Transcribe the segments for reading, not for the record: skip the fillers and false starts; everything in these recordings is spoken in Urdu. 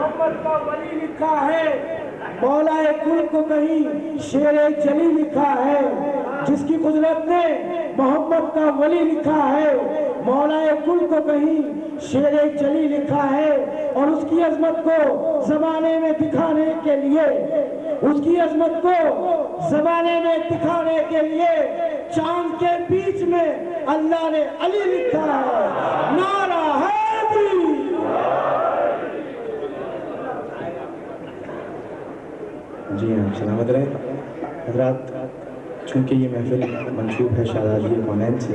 محمد کا ولی لکھا ہے، مولا کل کو کہیں شیر جلی لکھا ہے، جس کی قدرت نے محمد کا ولی لکھا ہے، مولا کل کو کہیں شیر جلی لکھا ہے، اور اس کی عظمت کو زمانے میں دکھانے کے لیے، اس کی عظمت کو زمانے میں دکھانے کے لیے چاند کے بیچ میں اللہ نے علی لکھا ہے۔ نعرہ حیدری۔ جی ہاں، سلامت رہے حضرات۔ چونکہ یہ محفل منسوب ہے شہزادی کونین سے،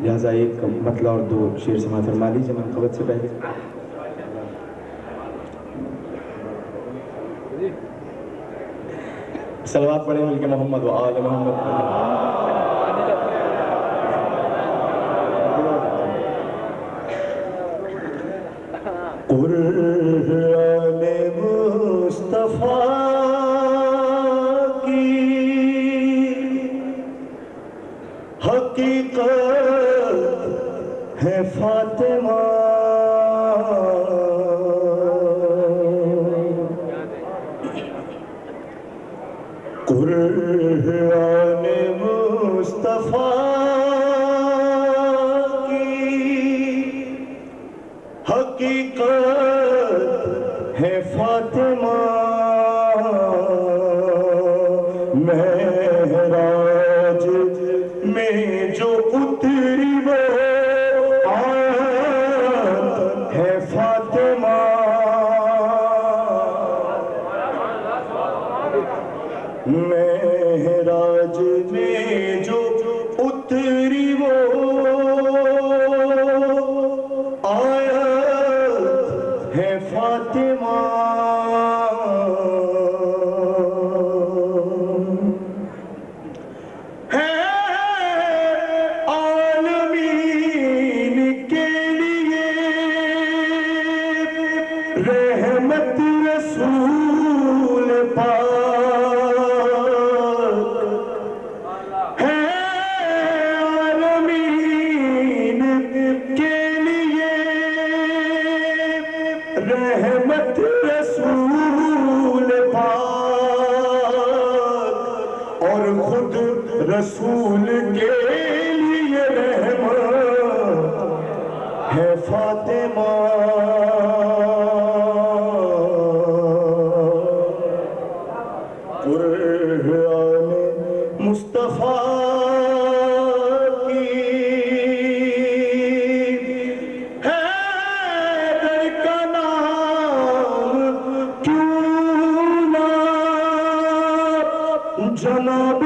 لہٰذا ایک مطلع اور دو شعر سماعت فرما لیجیے منقبت سے پہلے۔ صلوات پڑھیں مل کے محمد و آل محمد۔ قرآن مصطفیٰ حقیقت ہے فاطمہ، قرآن مصطفیٰ کی حقیقت ہے فاطمہ، معراج میں جو اتری وہ آیت ہے فاطمہ، معراج میں جو اتری وہ آیت ہے فاطمہ، رحمت رسول پاک ہے، عالمین کے لیے رحمت رسول پاک، اور خود رسول کے لیے رحمت ہے فاطمہ، قرآن مصطفیٰ کی حیدر کا نام کیوں نہ جناب